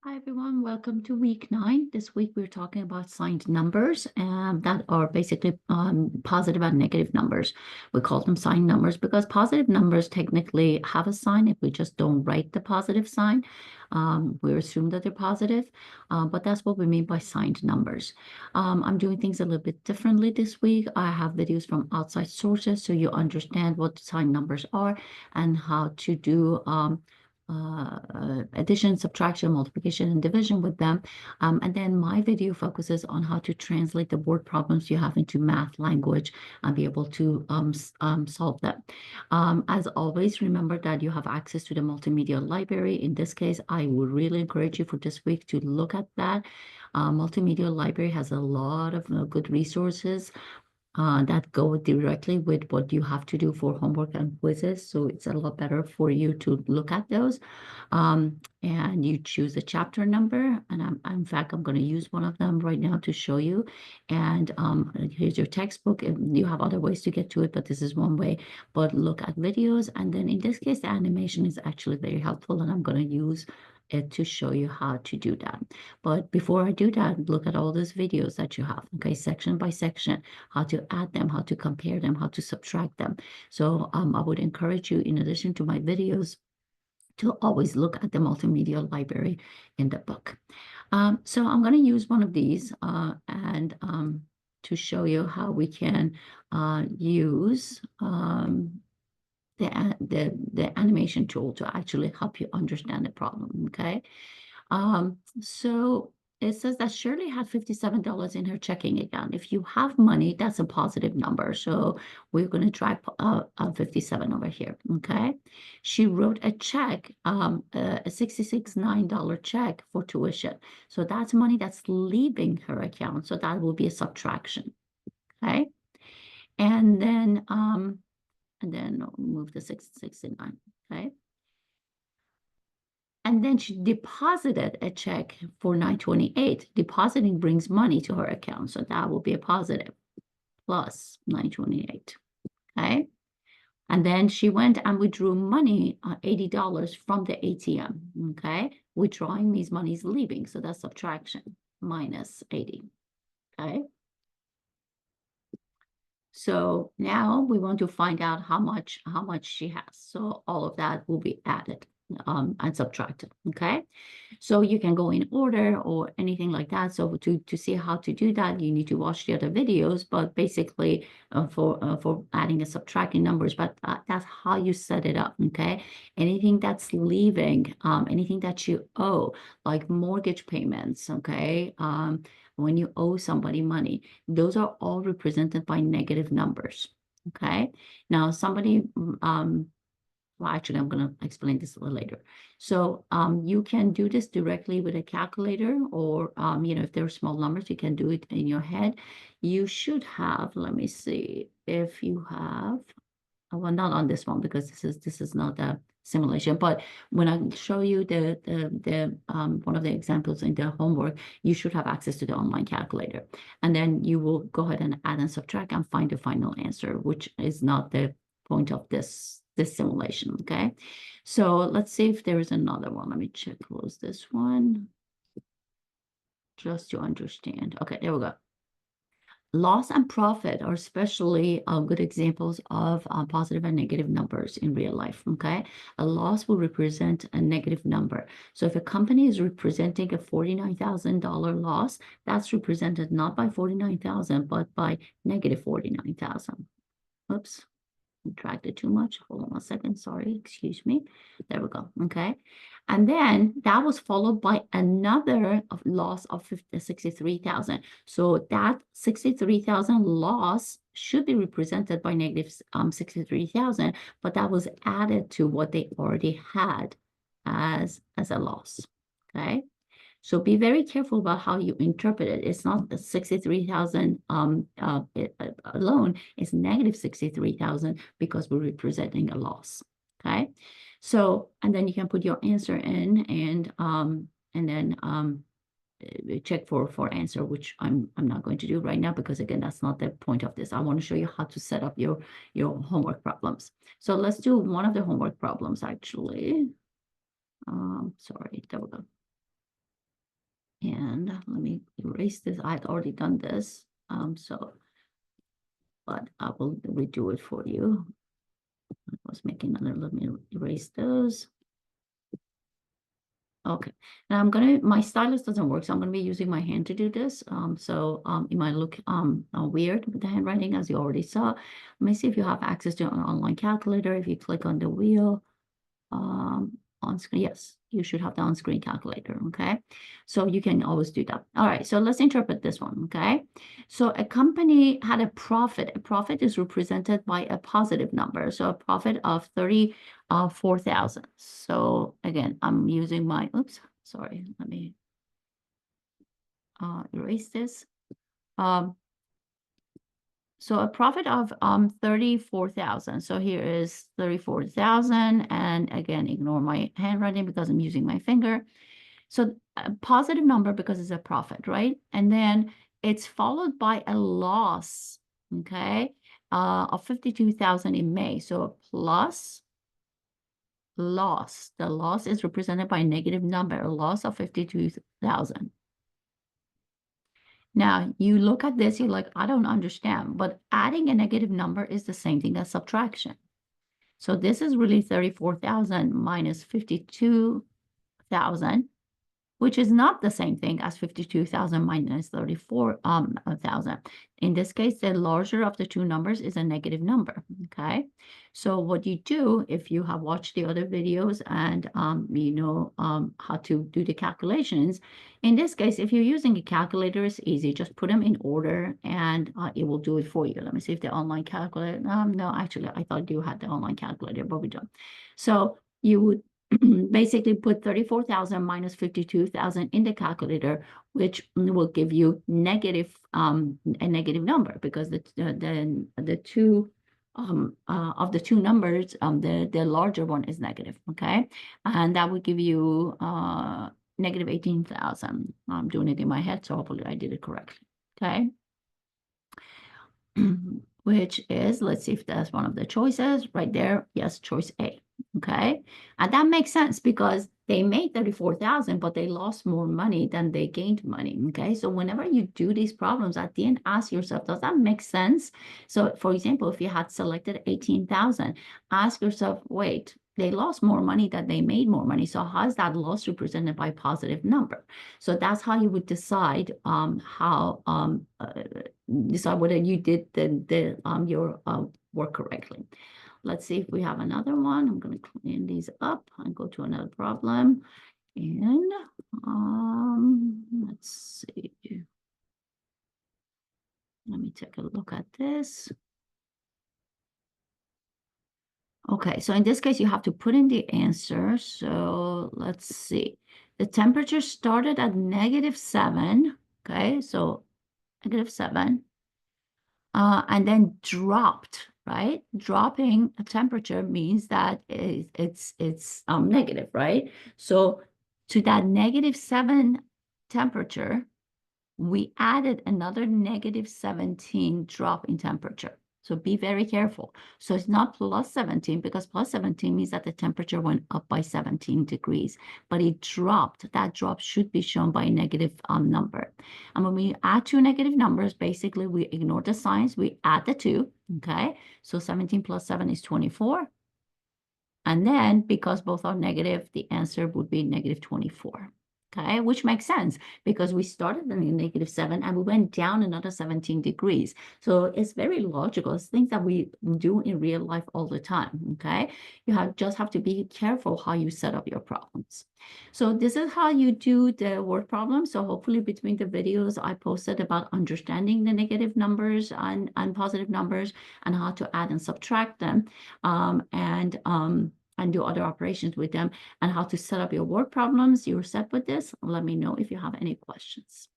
Hi everyone, welcome to week 9. This week we're talking about signed numbers that are basically positive and negative numbers. We call them signed numbers because positive numbers technically have a sign. If we just don't write the positive sign, we assume that they're positive, but that's what we mean by signed numbers. I'm doing things a little bit differently this week. I have videos from outside sources so you understand what signed numbers are and how to do addition, subtraction, multiplication, and division with them. And then my video focuses on how to translate the word problems you have into math language and be able to solve them. As always, remember that you have access to the multimedia library. In this case, I would really encourage you for this week to look at that. Multimedia library has a lot of good resources that go directly with what you have to do for homework and quizzes. So it's a lot better for you to look at those. And you choose a chapter number. And in fact, I'm going to use one of them right now to show you. And here's your textbook. And you have other ways to get to it, but this is one way. But look at videos. And then in this case, the animation is actually very helpful. And I'm going to use it to show you how to do that. But before I do that, look at all those videos that you have, okay, section by section, how to add them, how to compare them, how to subtract them. So I would encourage you, in addition to my videos, to always look at the multimedia library in the book. So I'm going to use one of these and to show you how we can use the animation tool to actually help you understand the problem, okay? So it says that Shirley had $57 in her checking account. If you have money, that's a positive number. So we're going to try 57 over here, okay? She wrote a check, a $66.9 check for tuition. So that's money that's leaving her account. So that will be a subtraction, okay? And then I'll move the 669, okay? And then she deposited a check for 928. Depositing brings money to her account, so that will be a positive plus 928, okay? And then she went and withdrew money, $80 from the ATM, okay? Withdrawing means money is leaving, so that's subtraction, minus 80, okay? So now we want to find out how much she has. So all of that will be added and subtracted, okay? So you can go in order or anything like that. So to see how to do that, you need to watch the other videos, but basically for adding and subtracting numbers, but that's how you set it up, okay? Anything that's leaving, anything that you owe, like mortgage payments, okay? When you owe somebody money, those are all represented by negative numbers, okay? Now, well, actually, I'm going to explain this a little later. So you can do this directly with a calculator or, if there are small numbers, you can do it in your head. You should have, let me see, if you have, well, not on this one because this is not a simulation, but when I show you the one of the examples in the homework, you should have access to the online calculator. And then you will go ahead and add and subtract and find the final answer, which is not the point of this simulation, okay? So let's see if there is another one. Let me close this one just to understand. Okay, there we go. Loss and profit are especially good examples of positive and negative numbers in real life, okay? A loss will represent a negative number. So if a company is representing a $49,000 loss, that's represented not by 49,000, but by negative 49,000. Oops. Dragged it too much. Hold on 1 second. Sorry, excuse me. There we go. Okay. And then that was followed by another loss of 63,000. So that 63,000 loss should be represented by negative 63,000, but that was added to what they already had as a loss. Okay. So be very careful about how you interpret it. It's not the 63,000 alone, it's negative 63,000 because we're representing a loss, okay? So, and then you can put your answer in and then check for answer, which I'm not going to do right now because again, that's not the point of this. I want to show you how to set up your homework problems. So let's do one of the homework problems actually. Sorry, there we go. And let me erase this. I had already done this. But I will redo it for you. I was making another, let me erase those. Okay, now my stylus doesn't work, so I'm gonna be using my hand to do this. It might look weird with the handwriting, as you already saw. Let me see if you have access to an online calculator. If you click on the wheel, on screen, yes, you should have the on-screen calculator, okay? So you can always do that. All right, so let's interpret this one, okay? So a company had a profit. A profit is represented by a positive number. So a profit of 34,000. So again, I'm using my, oops, sorry, let me erase this. So a profit of 34,000. So here is 34,000, and again, ignore my handwriting because I'm using my finger. So a positive number because it's a profit, right? And then it's followed by a loss, okay, of 52,000 in May. So plus loss. The loss is represented by a negative number, a loss of 52,000. Now, you look at this, you're like, I don't understand, but adding a negative number is the same thing as subtraction. So this is really 34,000 minus 52,000, which is not the same thing as 52,000 minus 34,000. In this case, the larger of the two numbers is a negative number, okay? So what you do, if you have watched the other videos and you know how to do the calculations, in this case, if you're using a calculator, it's easy. Just put them in order and it will do it for you. Let me see if the online calculator, no, actually, I thought you had the online calculator, but we don't. So you would basically put 34,000 minus 52,000 in the calculator, which will give you negative a negative number, because the two of the two numbers, the larger one is negative, okay? And that would give you negative 18,000. I'm doing it in my head, so hopefully I did it correctly, okay? Which is, let's see if that's one of the choices right there. Yes, choice A. Okay, and that makes sense because they made 34,000, but they lost more money than they gained money. Okay, so whenever you do these problems at the end, ask yourself, does that make sense? So for example, if you had selected 18,000, ask yourself, wait, they lost more money than they made more money. So how is that loss represented by a positive number? So that's how you would decide decide whether you did your work correctly. Let's see if we have another one. I'm going to clean these up and go to another problem. And let's see. Let me take a look at this. Okay, so in this case, you have to put in the answer. So let's see. The temperature started at -7. Okay, so -7. And then dropped, right? Dropping a temperature means that it's negative, right? So to that -7 temperature, we added another -17 drop in temperature. So be very careful. So it's not plus 17, because plus 17 means that the temperature went up by 17 degrees, but it dropped. That drop should be shown by a negative number. And when we add two negative numbers, basically we ignore the signs, we add the two, okay? So 17 plus 7 is 24. And then because both are negative, the answer would be -24. Okay, which makes sense because we started in -7 and we went down another 17 degrees. So it's very logical. It's things that we do in real life all the time. Okay, you just have to be careful how you set up your problems. So this is how you do the word problem. So hopefully between the videos I posted about understanding the negative numbers and positive numbers and how to add and subtract them, and do other operations with them, and how to set up your word problems. You're set with this. Let me know if you have any questions.